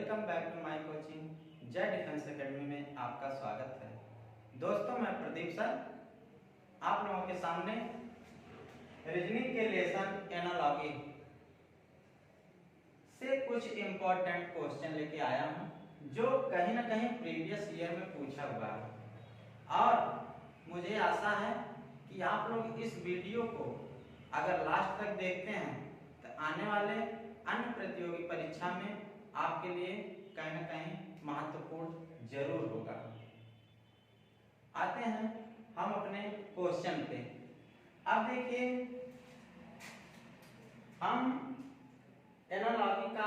Welcome back to my coaching Jai Defence Academy में आपका स्वागत है। दोस्तों मैं प्रदीप सर आप लोगों के सामने रीजनिंग के लेसन एनालॉजी से कुछ इम्पोर्टेंट क्वेश्चन लेके आया हूं जो कहीं ना कहीं प्रीवियस ईयर में पूछा हुआ है और मुझे आशा है कि आप लोग इस वीडियो को अगर लास्ट तक देखते हैं तो आने वाले अन्य प्रतियोगी परीक्षा में आपके लिए कहीं ना कहीं महत्वपूर्ण जरूर होगा। आते हैं हम अपने क्वेश्चन पे। अब देखिए हम एनालॉजी का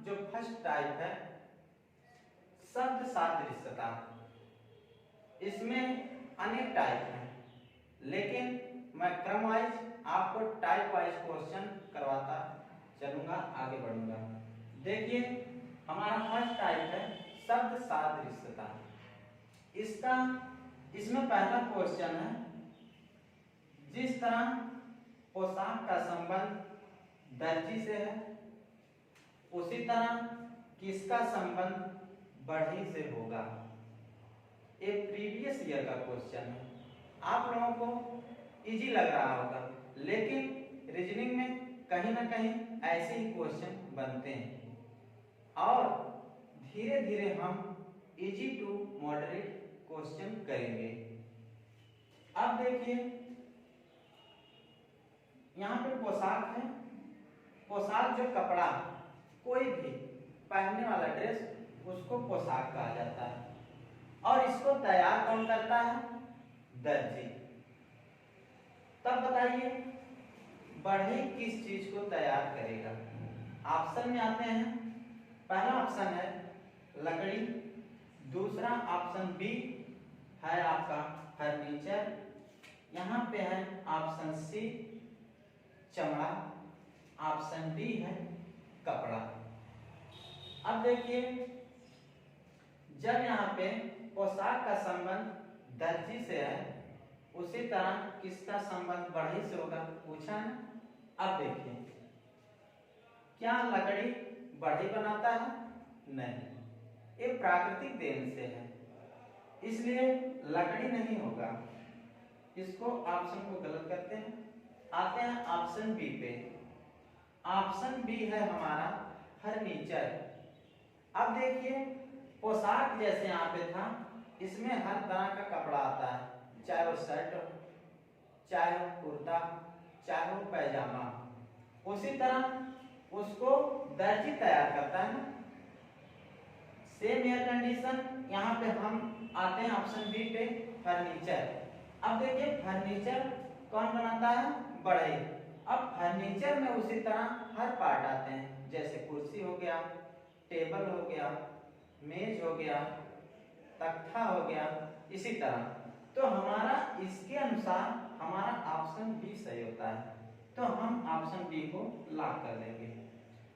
जो फर्स्ट टाइप है शब्द सादृश्यता, इसमें अनेक टाइप हैं लेकिन मैं क्रम वाइज आपको टाइप वाइज क्वेश्चन करवाता चलूंगा, आगे बढ़ूंगा। देखिए हमारा फर्स्ट टाइप है शब्द सादृश्यता। इसमें पहला क्वेश्चन है, जिस तरह पोशाक का संबंध दर्जी से है उसी तरह किसका संबंध बढ़ई से होगा। एक प्रीवियस ईयर का क्वेश्चन है, आप लोगों को इजी लग रहा होगा लेकिन रीजनिंग में कहीं ना कहीं ऐसे ही क्वेश्चन बनते हैं और धीरे धीरे हम इजी टू मॉडरेट क्वेश्चन करेंगे। अब देखिए यहाँ पे पोशाक है। पोशाक जो कपड़ा कोई भी पहनने वाला ड्रेस उसको पोशाक कहा जाता है और इसको तैयार कौन करता है? दर्जी। तब बताइए बढ़ई किस चीज को तैयार करेगा? ऑप्शन में आते हैं, पहला ऑप्शन है लकड़ी, दूसरा ऑप्शन बी है आपका फर्नीचर, यहाँ पे है ऑप्शन सी चमड़ा, ऑप्शन डी है कपड़ा। अब देखिए जब यहाँ पे पोशाक का संबंध दर्जी से है उसी तरह किसका संबंध बढ़ई से होगा पूछा है। अब देखिए क्या लकड़ी बढ़ई बनाता है? नहीं, ये प्राकृतिक देन से है इसलिए लकड़ी नहीं होगा। इसको ऑप्शन को गलत करते हैं। आते हैं ऑप्शन बी पे। ऑप्शन बी है हमारा फर्नीचर। अब देखिए पोशाक जैसे यहाँ पे था इसमें हर तरह का कपड़ा आता है, चाहे वो शर्ट हो, चाहे वो कुर्ता, चाहे वो पैजामा, उसी तरह उसको दर्जी तैयार करता है ना। सेम एयर कंडीशन यहाँ पे हम आते हैं ऑप्शन बी पे फर्नीचर। अब देखिए फर्नीचर कौन बनाता है? बढ़ई। अब फर्नीचर में उसी तरह हर पार्ट आते हैं, जैसे कुर्सी हो गया, टेबल हो गया, मेज हो गया, तख्ता हो गया, इसी तरह। तो हमारा इसके अनुसार हमारा ऑप्शन बी सही होता है, तो हम ऑप्शन बी को लॉक कर देंगे।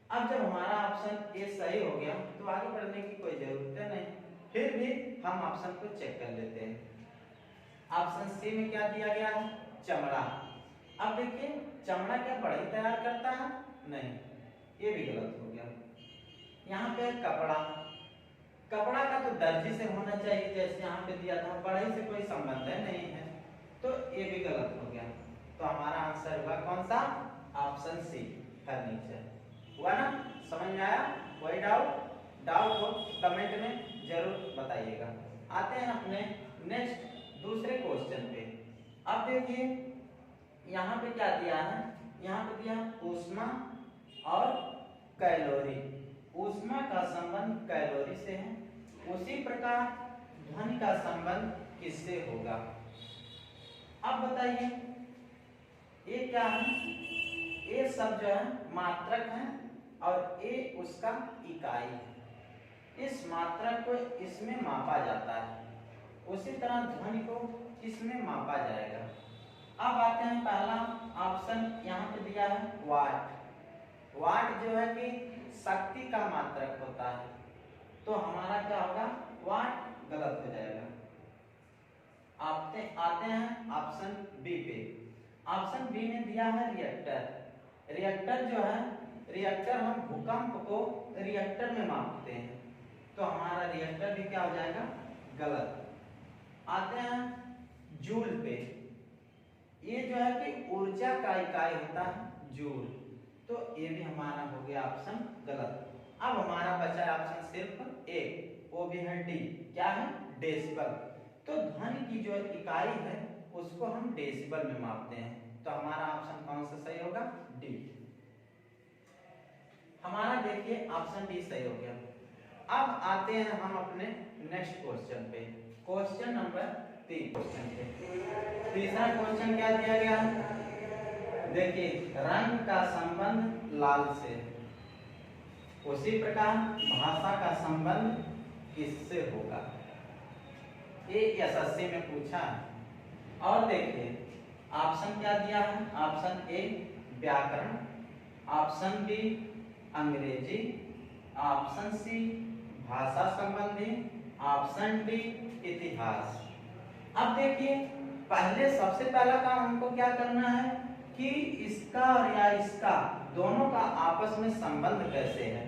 अब जब हमारा ऑप्शन ए सही हो गया तो आगे बढ़ने की कोई जरूरत नहीं, फिर भी हम ऑप्शन को चेक कर लेते हैं। ऑप्शन सी में क्या दिया गया है? चमड़ा। अब देखिए चमड़ा क्या बढ़ई तैयार करता है? नहीं, ये भी गलत हो गया। यहाँ पे कपड़ा, कपड़ा का तो दर्जी से होना चाहिए जैसे यहाँ पे दिया था, बढ़ई से कोई संबंध नहीं है, तो ये भी गलत हो गया। तो हमारा आंसर हुआ कौन सा? Option C furniture. हुआ ना? समझ में आया? कोई डाउट हो कमेंट में जरूर बताइएगा। आते हैं अपने नेक्स्ट दूसरे क्वेश्चन पे। अब देखिए यहाँ पे क्या दिया है? यहाँ पे दिया ऊष्मा और कैलोरी। ऊष्मा का संबंध कैलोरी से है, उसी प्रकार ध्वनि का संबंध किससे होगा? अब बताइए ये क्या है? ये सब जो है मात्रक है और ये उसका इकाई है। इस मात्रक को इसमें मापा जाता है, उसी तरह ध्वनि को इसमें मापा जाएगा। अब आते हैं पहला ऑप्शन यहाँ पे दिया है वाट। वाट जो है कि शक्ति का मात्रक होता है, तो हमारा क्या होगा? वाट गलत हो जाएगा। आते हैं ऑप्शन बी पे। ऑप्शन बी में दिया है रिएक्टर। रिएक्टर जो है, रिएक्टर हम भूकंप को रिएक्टर में मापते हैं, तो हमारा रिएक्टर भी क्या हो जाएगा, गलत। आते हैं जूल पे। ये जो है कि ऊर्जा का इकाई होता है जूल, तो ये भी हमारा हो गया ऑप्शन गलत। अब हमारा बचा है ऑप्शन सिर्फ एक, वो भी है डी, क्या है, डेसिबल। तो ध्वनि की जो इकाई है उसको हम डेसिबल में मापते हैं, तो हमारा ऑप्शन कौन सा सही होगा, डी। हमारा देखिए ऑप्शन डी सही हो गया। अब आते हैं हम अपने नेक्स्ट क्वेश्चन पे, क्वेश्चन नंबर 3 क्वेश्चन पे। तीसरा क्वेश्चन क्या दिया गया है, देखिए रंग का संबंध लाल से, उसी प्रकार भाषा का संबंध किससे होगा, ये एसएससी में पूछा है। और देखिए ऑप्शन क्या दिया है, ऑप्शन ए व्याकरण, ऑप्शन बी अंग्रेजी, ऑप्शन सी भाषा संबंधी, ऑप्शन डी इतिहास। अब देखिए पहले सबसे पहला काम हमको क्या करना है कि इसका और या इसका दोनों का आपस में संबंध कैसे है,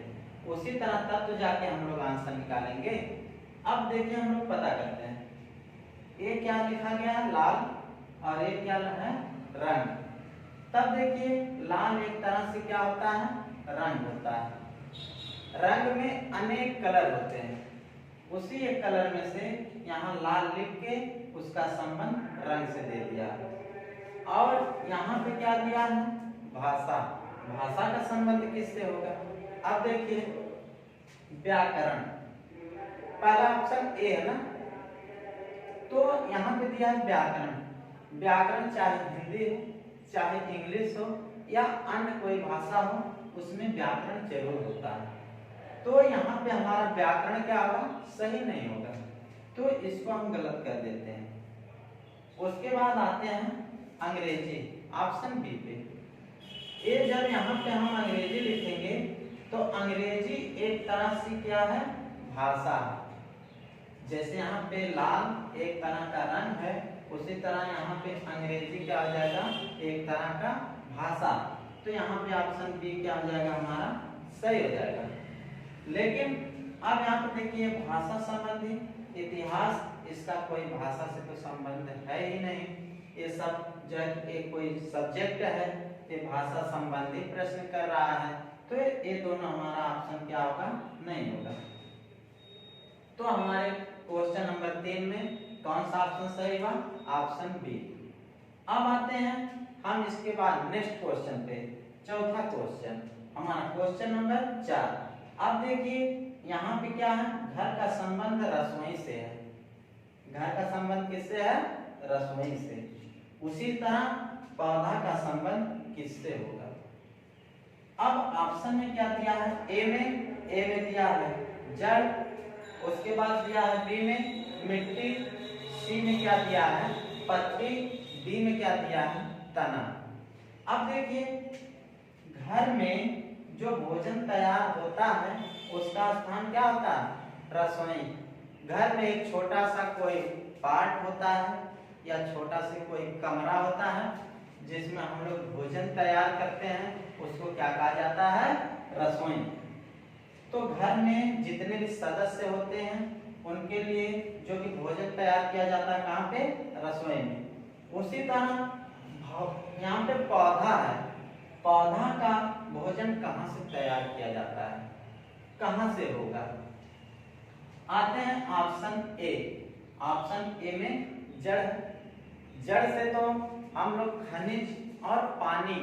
उसी तरह तब तो जाके हम लोग आंसर निकालेंगे। अब देखिए हम लोग पता करते हैं, ये क्या लिखा गया है, लाल, और ये क्या है, रंग। तब देखिए लाल एक तरह से क्या होता है, रंग होता है। रंग में अनेक कलर होते हैं, उसी एक कलर में से यहाँ लाल लिख के उसका संबंध रंग से दे दिया। और यहाँ पे क्या दिया है, भाषा, भाषा का संबंध किससे होगा। अब देखिए व्याकरण, पहला ऑप्शन ए है ना, तो यहाँ पे दिया है व्याकरण। व्याकरण चाहे हिंदी हो, चाहे इंग्लिश हो या अन्य कोई भाषा हो, उसमें व्याकरण जरूर होता है। तो यहाँ पे हमारा व्याकरण क्या होगा, सही नहीं होगा, तो इसको हम गलत कर देते हैं। उसके बाद आते हैं अंग्रेजी, ऑप्शन बी पे। ये जब यहाँ पे हम अंग्रेजी लिखेंगे तो अंग्रेजी एक तरह से क्या है, भाषा है। जैसे यहाँ पे लाल एक तरह का रंग है, उसी तरह यहाँ पे अंग्रेजी क्या हो जाएगा, एक तरह का भाषा। तो यहाँ पे ऑप्शन बी क्या हो जाएगा, हमारा सही हो जाएगा। लेकिन अब यहाँ पे देखिए भाषा संबंधी, इतिहास, इसका कोई भाषा से तो संबंध है ही नहीं। ये सब जो है कोई सब्जेक्ट है, ये भाषा संबंधी प्रश्न कर रहा है, तो ये दोनों हमारा ऑप्शन क्या होगा, नहीं होगा। तो हमारे क्वेश्चन नंबर 3 में कौन सा ऑप्शन सही हुआ, ऑप्शन बी। अब आते हैं हम इसके बाद नेक्स्ट क्वेश्चन पे, चौथा क्वेश्चन, हमारा क्वेश्चन नंबर 4। अब देखिए यहाँ पे क्या है, घर का संबंध रसोई से है। घर का संबंध किससे है, रसोई से। उसी तरह पौधा का संबंध किससे होगा। अब ऑप्शन में क्या दिया है, ए में दिया है जड़, उसके बाद दिया है बी में मिट्टी, सी में क्या दिया है, पत्ती, डी में क्या दिया है, तना। अब देखिए घर में जो भोजन तैयार होता है उसका स्थान क्या होता है, रसोई। घर में एक छोटा सा कोई पार्ट होता है या छोटा सा कोई कमरा होता है जिसमें हम लोग भोजन तैयार करते हैं, उसको क्या कहा जाता है, रसोई। तो घर में जितने भी सदस्य होते हैं उनके लिए जो कि भोजन तैयार किया जाता है कहाँ पे, रसोई में। उसी तरह यहाँ पे पौधा है, पौधा का भोजन कहाँ से तैयार किया जाता है, कहाँ से होगा। आते हैं ऑप्शन ए। ऑप्शन ए में जड़, जड़ से तो हम लोग खनिज और पानी,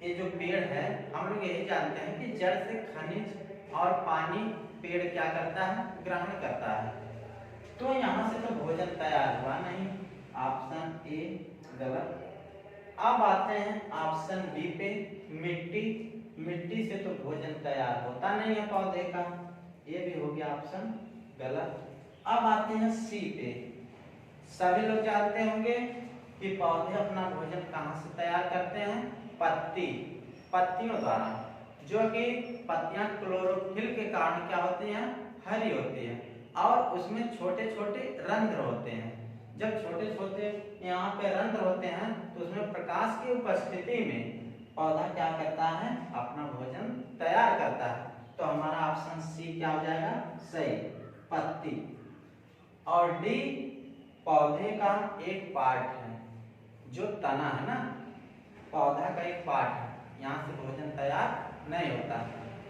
ये जो पेड़ है हम लोग यही जानते हैं कि जड़ से खनिज और पानी पेड़ क्या करता है, ग्रहण करता है। तो यहाँ से तो भोजन तैयार हुआ नहीं, ऑप्शन ए गलत। अब आते हैं ऑप्शन बी पे, मिट्टी, मिट्टी से तो भोजन तैयार होता नहीं है पौधे का, ये भी हो गया ऑप्शन गलत। अब आते हैं सी पे। सभी लोग जानते होंगे कि पौधे अपना भोजन कहाँ से तैयार करते हैं, पत्ती, पत्तियों द्वारा, जो कि पत्तियां क्लोरोफिल के कारण क्या होती हैं, हरी होती है और उसमें छोटे छोटे रंध्र होते हैं। जब छोटे छोटे यहाँ पे रंध्र होते हैं तो उसमें प्रकाश की उपस्थिति में पौधा क्या करता है, अपना भोजन तैयार करता है। तो हमारा ऑप्शन सी क्या हो जाएगा, सही, पत्ती। और डी पौधे का एक पार्ट है, जो तना है ना, पौधा का एक पार्ट है, यहाँ से भोजन तैयार नहीं होता।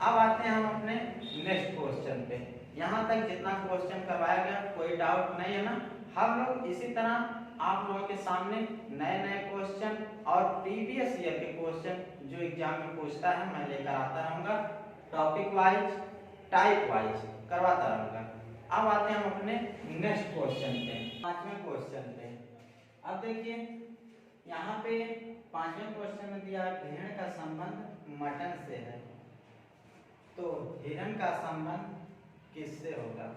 अब आते हैं हम अपने नेक्स्ट क्वेश्चन पे। यहाँ तक जितना क्वेश्चन करवाया गया कोई डाउट नहीं है ना। हम लोग इसी तरह आप लोगों के सामने नए नए क्वेश्चन और प्रीवियस ईयर के क्वेश्चन जो एग्जाम में पूछता है मैं लेकर आता रहूँगा, टॉपिक वाइज टाइप वाइज करवाता रहूँगा। अब आते हैं हम अपने नेक्स्ट क्वेश्चन पे, पांचवें क्वेश्चन पे। अब देखिए यहाँ पे पांचवें क्वेश्चन में दिया भेड़ का संबंध मटन से है, तो हिरण का संबंध किससे होगा।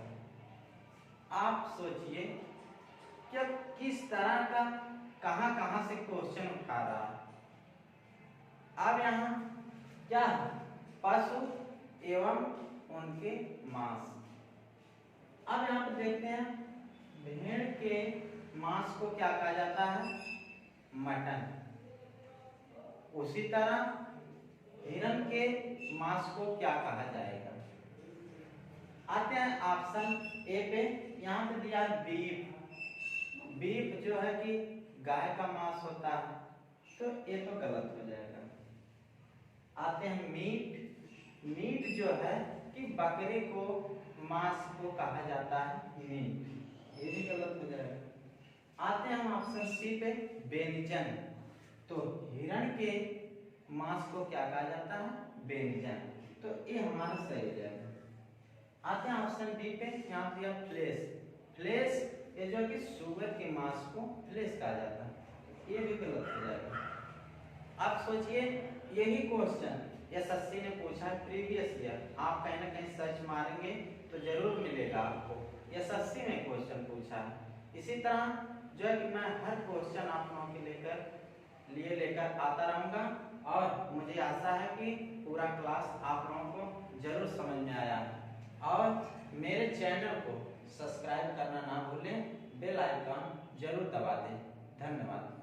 आप सोचिए कि किस तरह का कहां से क्वेश्चन उठा रहा है। अब यहाँ क्या है, पशु एवं उनके मांस। अब यहाँ पे देखते हैं भेड़ के मांस को क्या कहा जाता है, मटन। उसी तरह हिरण के मांस को क्या कहा जाएगा। आते हैं ऑप्शन ए पे, यहाँ पे दिया है बीफ। बीफ जो है कि गाय का मांस होता है, तो ये तो गलत हो जाएगा। आते हैं मीट। मीट जो है कि बकरे को मांस को कहा जाता है मीट, ये भी गलत हो जाएगा। आते हैं हम ऑप्शन सी पे, व्यंजन। तो हिरण के मांस को क्या कहा जाता है, व्यंजन, तो ये हमारा सही हो जाएगा। आते हैं ऑप्शन डी पे, यहाँ दिया फ्लेश। फ्लेश ये जो कि सुअर के मांस को फ्लेश कहा जाता है, ये भी गलत हो जाएगा। आप सोचिए यही क्वेश्चन एसएससी ने पूछा है प्रीवियस ईयर, आप कहीं ना कहीं सर्च मारेंगे तो जरूर मिलेगा आपको, एसएससी में क्वेश्चन पूछा है। इसी तरह जो है कि मैं हर क्वेश्चन आप लोगों के लेकर आता रहूँगा, और मुझे आशा है कि पूरा क्लास आप लोगों को जरूर समझ में आया है। और मेरे चैनल को सब्सक्राइब करना ना भूलें, बेल आइकन जरूर दबा दें। धन्यवाद।